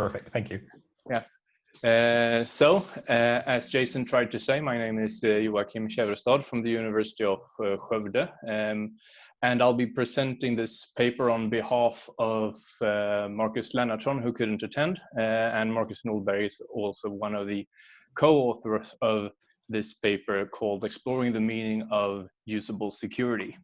Perfect, thank you. Yeah. As Jason tried to say, my name is Joakim Kävrestad from the University of Skövde, and I'll be presenting this paper on behalf of Markus Lennartsson, who couldn't attend, and Markus Nohlberg is also one of the co-authors of this paper called Exploring the Meaning of Usable Security.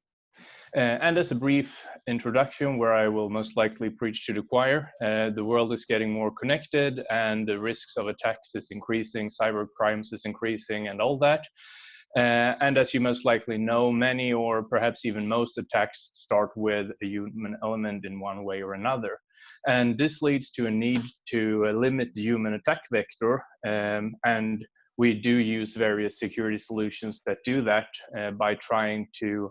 And as a brief introduction, where I will most likely preach to the choir, the world is getting more connected and the risks of attacks is increasing, cyber crimes is increasing and all that. And as you most likely know, many or perhaps even most attacks start with a human element in one way or another. And this leads to a need to limit the human attack vector, and we do use various security solutions that do that by trying to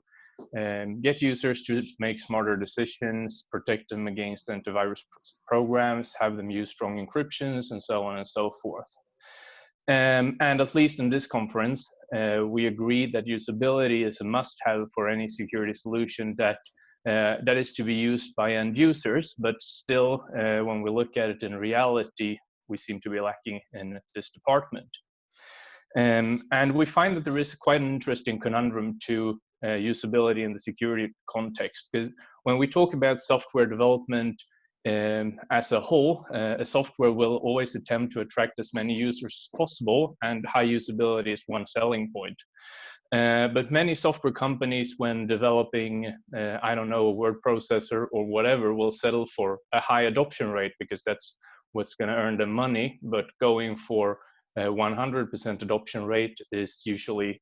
get users to make smarter decisions, protect them against antivirus programs, have them use strong encryptions, and so on and so forth. And at least in this conference, we agreed that usability is a must-have for any security solution that is to be used by end users, but still, when we look at it in reality, we seem to be lacking in this department. And we find that there is quite an interesting conundrum to usability in the security context, because when we talk about software development as a whole, a software will always attempt to attract as many users as possible, and high usability is one selling point. But many software companies, when developing, I don't know, a word processor or whatever, will settle for a high adoption rate because that's what's going to earn them money. But going for 100% adoption rate is usually,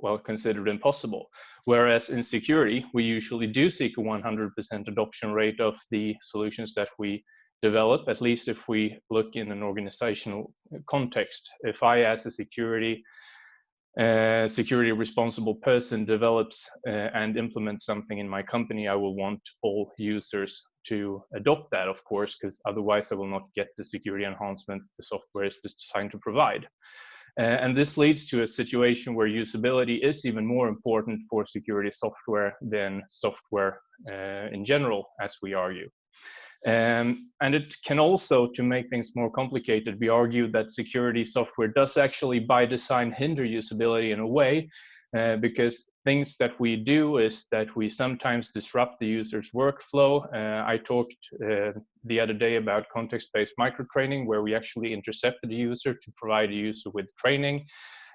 well, considered impossible. Whereas in security, we usually do seek a 100% adoption rate of the solutions that we develop, at least if we look in an organizational context. If I, as a security responsible person, develops and implements something in my company, I will want all users to adopt that, of course, because otherwise I will not get the security enhancement the software is designed to provide. And this leads to a situation where usability is even more important for security software than software in general, as we argue. And it can also, to make things more complicated, be argued that security software does actually by design hinder usability in a way, because things that we do is that we sometimes disrupt the user's workflow. I talked the other day about context-based microtraining, where we actually intercepted the user to provide the user with training.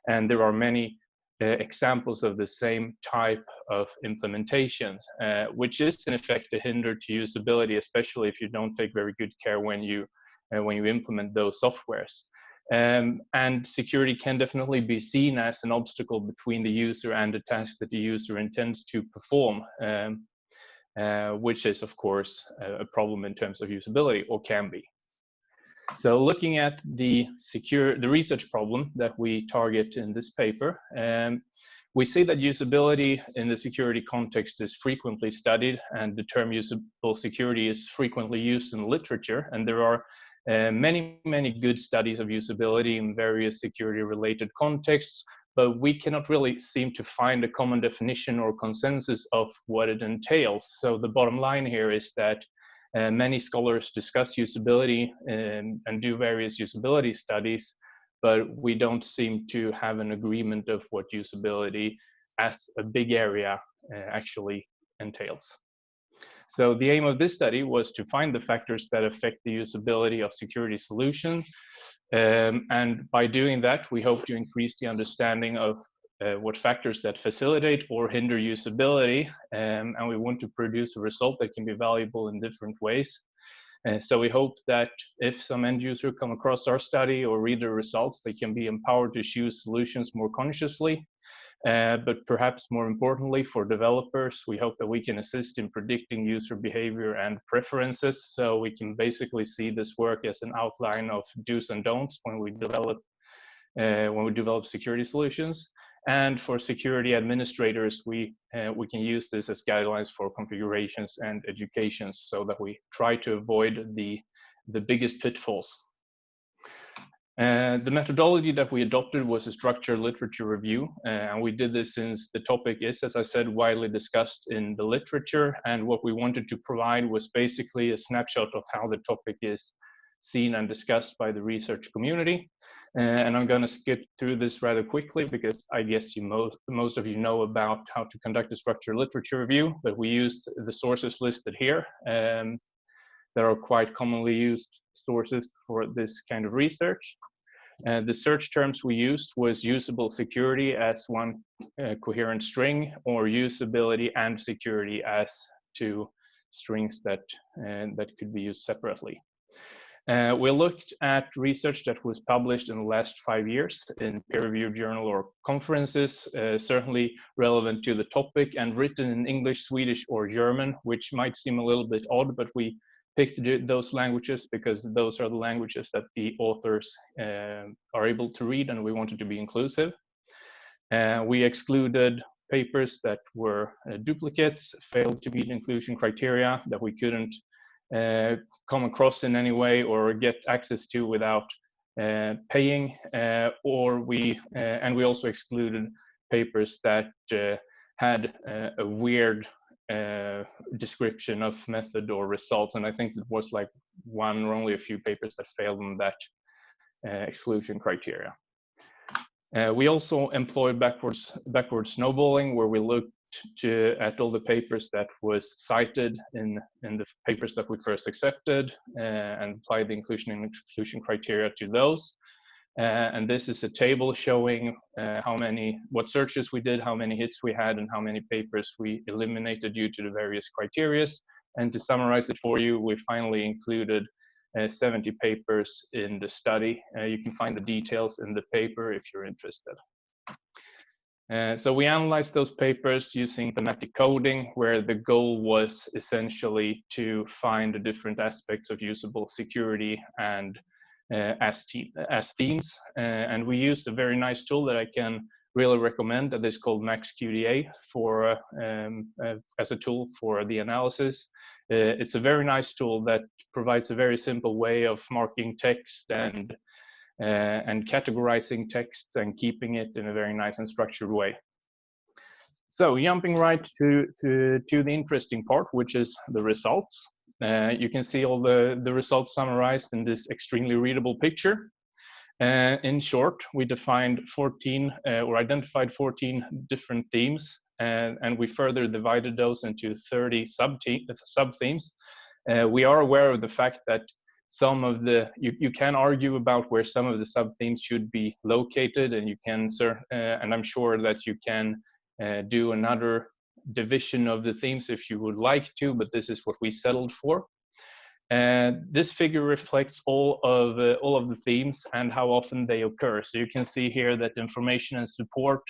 And there are many examples of the same type of implementation, which is in effect a hinder to usability, especially if you don't take very good care when you implement those softwares. And security can definitely be seen as an obstacle between the user and the task that the user intends to perform, which is, of course, a problem in terms of usability, or can be. So looking at the research problem that we target in this paper, we see that usability in the security context is frequently studied, and the term usable security is frequently used in literature, and there are many good studies of usability in various security-related contexts, but we cannot really seem to find a common definition or consensus of what it entails. So the bottom line here is that many scholars discuss usability and do various usability studies, but we don't seem to have an agreement of what usability as a big area actually entails. So the aim of this study was to find the factors that affect the usability of security solutions. And by doing that, we hope to increase the understanding of what factors that facilitate or hinder usability. And we want to produce a result that can be valuable in different ways. So we hope that if some end user come across our study or read the results, they can be empowered to choose solutions more consciously. But perhaps more importantly for developers, we hope that we can assist in predicting user behavior and preferences, so we can basically see this work as an outline of do's and don'ts when we develop security solutions. And for security administrators, we can use this as guidelines for configurations and educations, so that we try to avoid the biggest pitfalls. The methodology that we adopted was a structured literature review, and we did this since the topic is, as I said, widely discussed in the literature, and what we wanted to provide was basically a snapshot of how the topic is seen and discussed by the research community. And I'm going to skip through this rather quickly because I guess most of you know about how to conduct a structured literature review, but we used the sources listed here. There are quite commonly used sources for this kind of research. The search terms we used was usable security as one coherent string, or usability and security as two strings that could be used separately. We looked at research that was published in the last 5 years in peer-reviewed journal or conferences, certainly relevant to the topic and written in English, Swedish, or German, which might seem a little bit odd, but we picked those languages because those are the languages that the authors are able to read, and we wanted to be inclusive. We excluded papers that were duplicates, failed to meet inclusion criteria, that we couldn't come across in any way or get access to without paying, and we also excluded papers that had a weird description of method or results, and I think it was like one or only a few papers that failed in that exclusion criteria. We also employed backward snowballing, where we looked at all the papers that was cited in the papers that we first accepted and applied the inclusion and exclusion criteria to those. And this is a table showing what searches we did, how many hits we had, and how many papers we eliminated due to the various criteria. And to summarize it for you, we finally included 70 papers in the study. You can find the details in the paper if you're interested. So we analyzed those papers using thematic coding, where the goal was essentially to find the different aspects of usable security and as themes. And we used a very nice tool that I can really recommend, that is called MaxQDA as a tool for the analysis. It's a very nice tool that provides a very simple way of marking text and categorizing text and keeping it in a very nice and structured way. So jumping right to the interesting part, which is the results. You can see all the results summarized in this extremely readable picture. In short, we defined 14 or identified 14 different themes, and we further divided those into 30 sub-themes. We are aware of the fact that some of you can argue about where some of the sub-themes should be located, and you can and I'm sure that you can do another division of the themes if you would like to, but this is what we settled for. This figure reflects all of the themes and how often they occur. So you can see here that information and support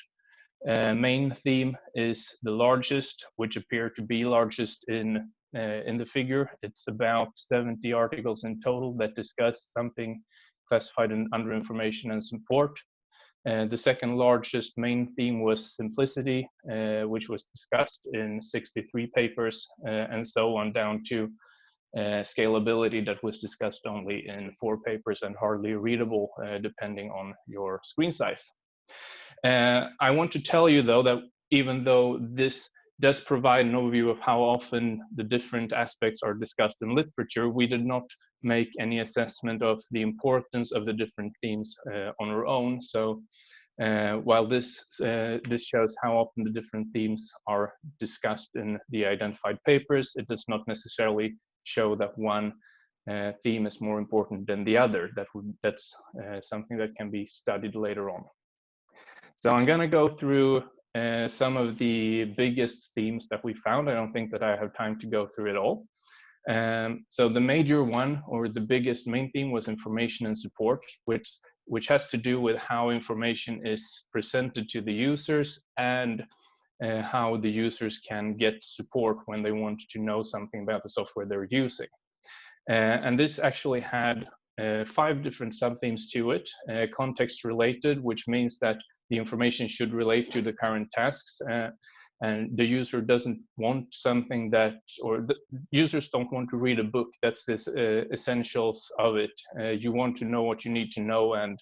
main theme is the largest, which appear to be largest in the figure. It's about 70 articles in total that discuss something classified under information and support. The second largest main theme was simplicity, which was discussed in 63 papers, and so on down to scalability that was discussed only in 4 papers and hardly readable depending on your screen size. I want to tell you though that even though this does provide an overview of how often the different aspects are discussed in literature, we did not make any assessment of the importance of the different themes on our own. So while this shows how often the different themes are discussed in the identified papers, it does not necessarily show that one theme is more important than the other. That's something that can be studied later on. So I'm going to go through some of the biggest themes that we found. I don't think that I have time to go through it all. So the major one, or the biggest main theme, was information and support, which has to do with how information is presented to the users and how the users can get support when they want to know something about the software they're using. And this actually had 5 different sub-themes to it. Context related, which means that the information should relate to the current tasks, and the user doesn't want something that, or the users don't want to read a book that's this essentials of it. You want to know what you need to know and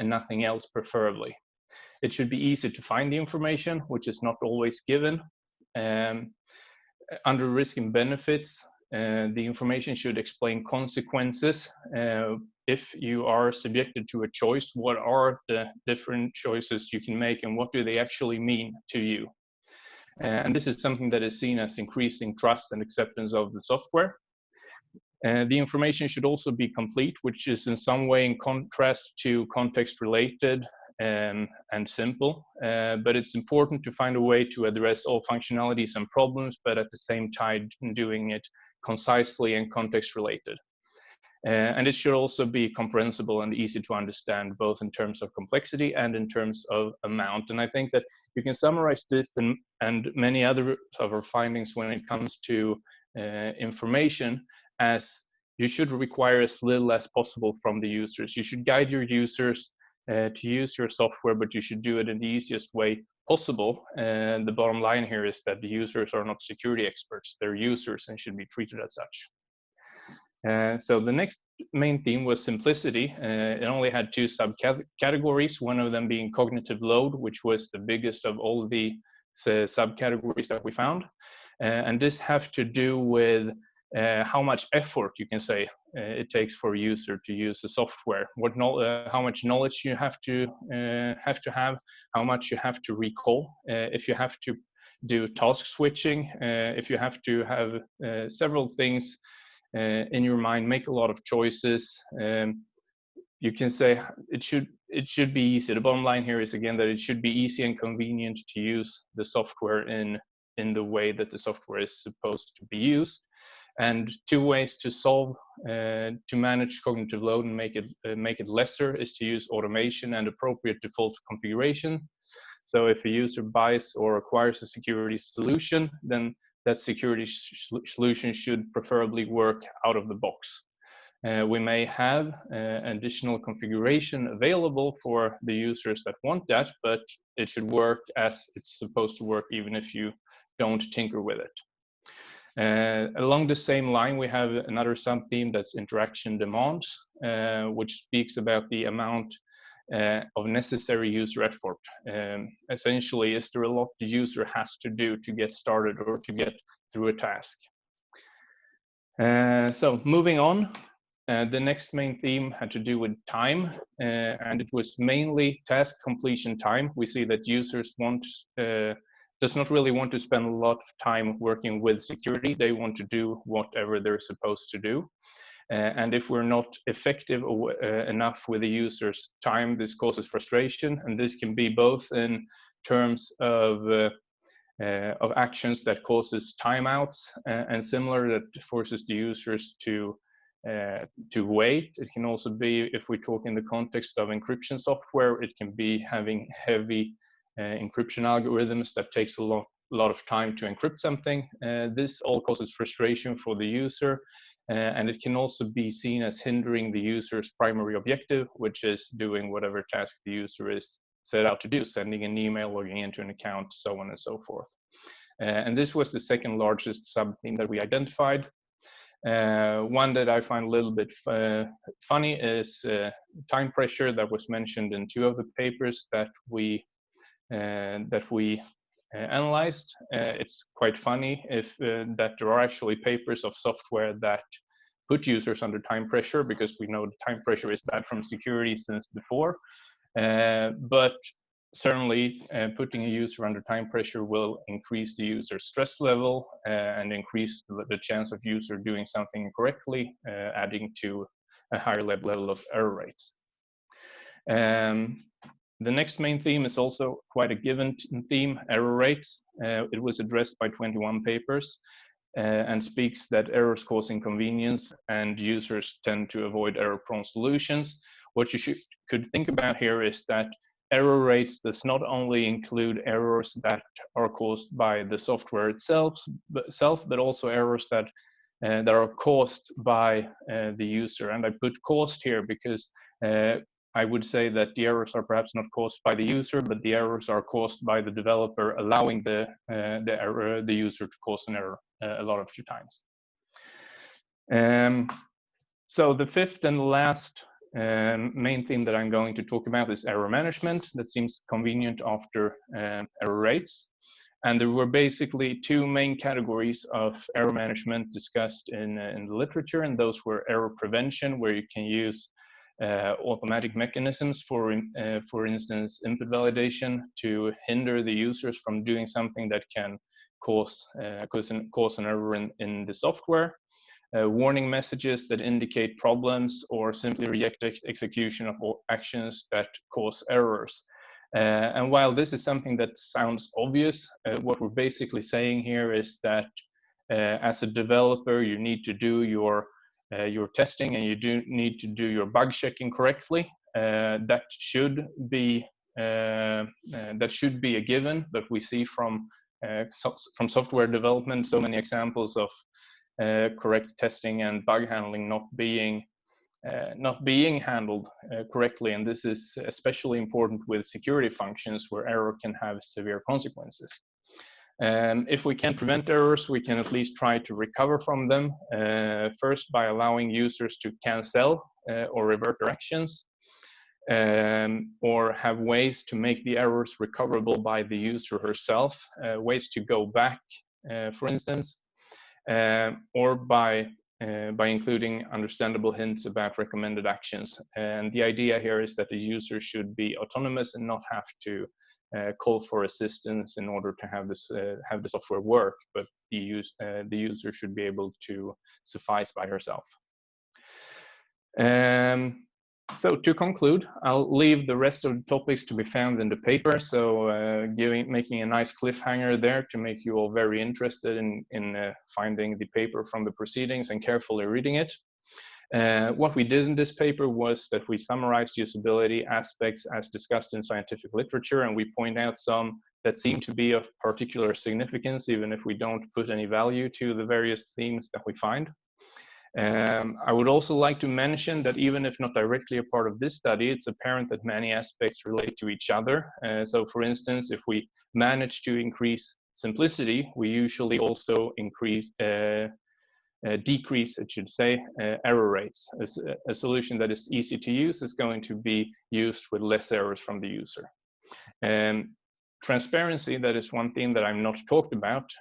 nothing else, preferably. It should be easy to find the information, which is not always given. Under risk and benefits, the information should explain consequences. If you are subjected to a choice, what are the different choices you can make and what do they actually mean to you? And this is something that is seen as increasing trust and acceptance of the software. The information should also be complete, which is in some way in contrast to context related and simple, but it's important to find a way to address all functionalities and problems, but at the same time doing it concisely and context related. And it should also be comprehensible and easy to understand, both in terms of complexity and in terms of amount. And I think that you can summarize this and many other of our findings when it comes to information as you should require as little as possible from the users. You should guide your users to use your software, but you should do it in the easiest way possible. And the bottom line here is that the users are not security experts, they're users and should be treated as such. So the next main theme was simplicity. It only had two subcategories, one of them being cognitive load, which was the biggest of all of the subcategories that we found. And this have to do with how much effort, you can say, it takes for a user to use the software, how much knowledge you have to have, how much you have to recall, if you have to do task switching, if you have to have several things in your mind, make a lot of choices. You can say it should be easy. The bottom line here is again that it should be easy and convenient to use the software in the way that the software is supposed to be used. And two ways to solve to manage cognitive load and make it lesser is to use automation and appropriate default configuration. So if a user buys or acquires a security solution, then that security solution should preferably work out of the box. We may have additional configuration available for the users that want that, but it should work as it's supposed to work even if you don't tinker with it. Along the same line, we have another sub-theme that's interaction demands, which speaks about the amount of necessary user effort. Essentially, is there a lot the user has to do to get started or to get through a task? So moving on, the next main theme had to do with time, and it was mainly task completion time. We see that users does not really want to spend a lot of time working with security. They want to do whatever they're supposed to do. And if we're not effective enough with the user's time, this causes frustration. And this can be both in terms of actions that causes timeouts and similar that forces the users to wait. It can also be, if we talk in the context of encryption software, it can be having heavy encryption algorithms that takes a lot of time to encrypt something. This all causes frustration for the user, and it can also be seen as hindering the user's primary objective, which is doing whatever task the user is set out to do, sending an email, logging into an account, so on and so forth. And this was the second largest sub-theme that we identified. One that I find a little bit funny is time pressure that was mentioned in two of the papers that we analyzed. It's quite funny that there are actually papers of software that put users under time pressure, because we know the time pressure is bad from security since before. But certainly putting a user under time pressure will increase the user's stress level and increase the chance of user doing something incorrectly, adding to a higher level of error rates. The next main theme is also quite a given theme, error rates. It was addressed by 21 papers and speaks that errors cause inconvenience and users tend to avoid error-prone solutions. What you could think about here is that error rates does not only include errors that are caused by the software itself, but also errors that are caused by the user. And I put caused here because I would say that the errors are perhaps not caused by the user, but the errors are caused by the developer allowing the user to cause an error a lot of times. So the fifth and last main theme that I'm going to talk about is error management. That seems convenient after error rates. And there were basically two main categories of error management discussed in the literature, and those were error prevention, where you can use automatic mechanisms, for instance, input validation, to hinder the users from doing something that can cause an error in the software. Warning messages that indicate problems or simply reject execution of actions that cause errors. And while this is something that sounds obvious, what we're basically saying here is that as a developer, you need to do your testing, and you do need to do your bug checking correctly. That should be a given, but we see from software development so many examples of correct testing and bug handling not being handled correctly, and this is especially important with security functions where error can have severe consequences. If we can prevent errors, we can at least try to recover from them, first by allowing users to cancel or revert their actions, or have ways to make the errors recoverable by the user herself, ways to go back, for instance, or by including understandable hints about recommended actions. And the idea here is that the user should be autonomous and not have to call for assistance in order to have the software work, but the user should be able to suffice by herself. So to conclude, I'll leave the rest of the topics to be found in the paper. So making a nice cliffhanger there to make you all very interested in finding the paper from the proceedings and carefully reading it. What we did in this paper was that we summarized usability aspects as discussed in scientific literature, and we point out some that seem to be of particular significance, even if we don't put any value to the various themes that we find. I would also like to mention that even if not directly a part of this study, it's apparent that many aspects relate to each other. So for instance, if we manage to increase simplicity, we usually also decrease, it should say, error rates. A solution that is easy to use is going to be used with less errors from the user. Transparency, that is one thing that I'm not talked about,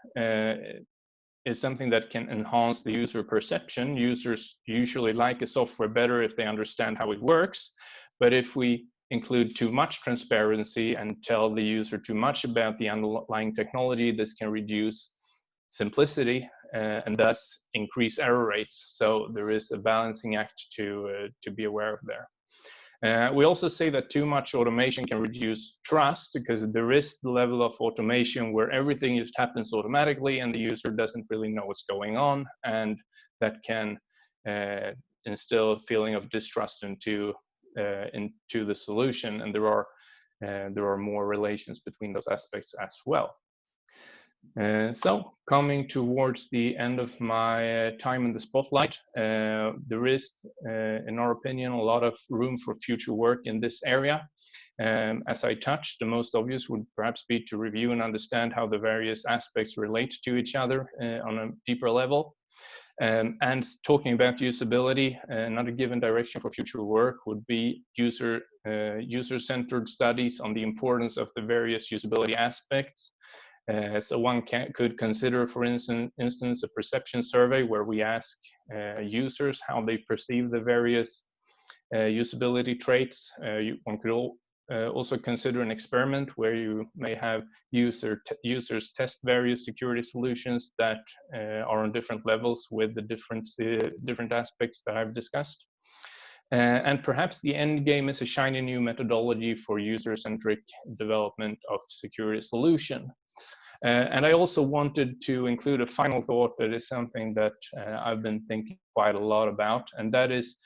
is something that can enhance the user perception. Users usually like a software better if they understand how it works, but if we include too much transparency and tell the user too much about the underlying technology, this can reduce simplicity and thus increase error rates. So there is a balancing act to be aware of there. We also say that too much automation can reduce trust, because there is the level of automation where everything just happens automatically and the user doesn't really know what's going on, and that can instill a feeling of distrust into the solution, and there are more relations between those aspects as well. So coming towards the end of my time in the spotlight, there is, in our opinion, a lot of room for future work in this area. As I touched, the most obvious would perhaps be to review and understand how the various aspects relate to each other on a deeper level. And talking about usability, another given direction for future work would be user-centered studies on the importance of the various usability aspects. So one could consider, for instance, a perception survey where we ask users how they perceive the various usability traits. One could also consider an experiment where you may have users test various security solutions that are on different levels with the different aspects that I've discussed. And perhaps the end game is a shiny new methodology for user-centric development of security solution. And I also wanted to include a final thought that is something that I've been thinking quite a lot about, and that is,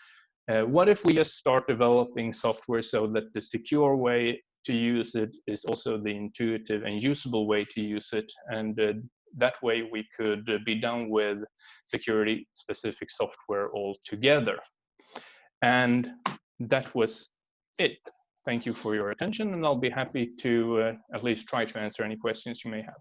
what if we just start developing software so that the secure way to use it is also the intuitive and usable way to use it, and that way we could be done with security-specific software altogether. And that was it. Thank you for your attention, and I'll be happy to at least try to answer any questions you may have.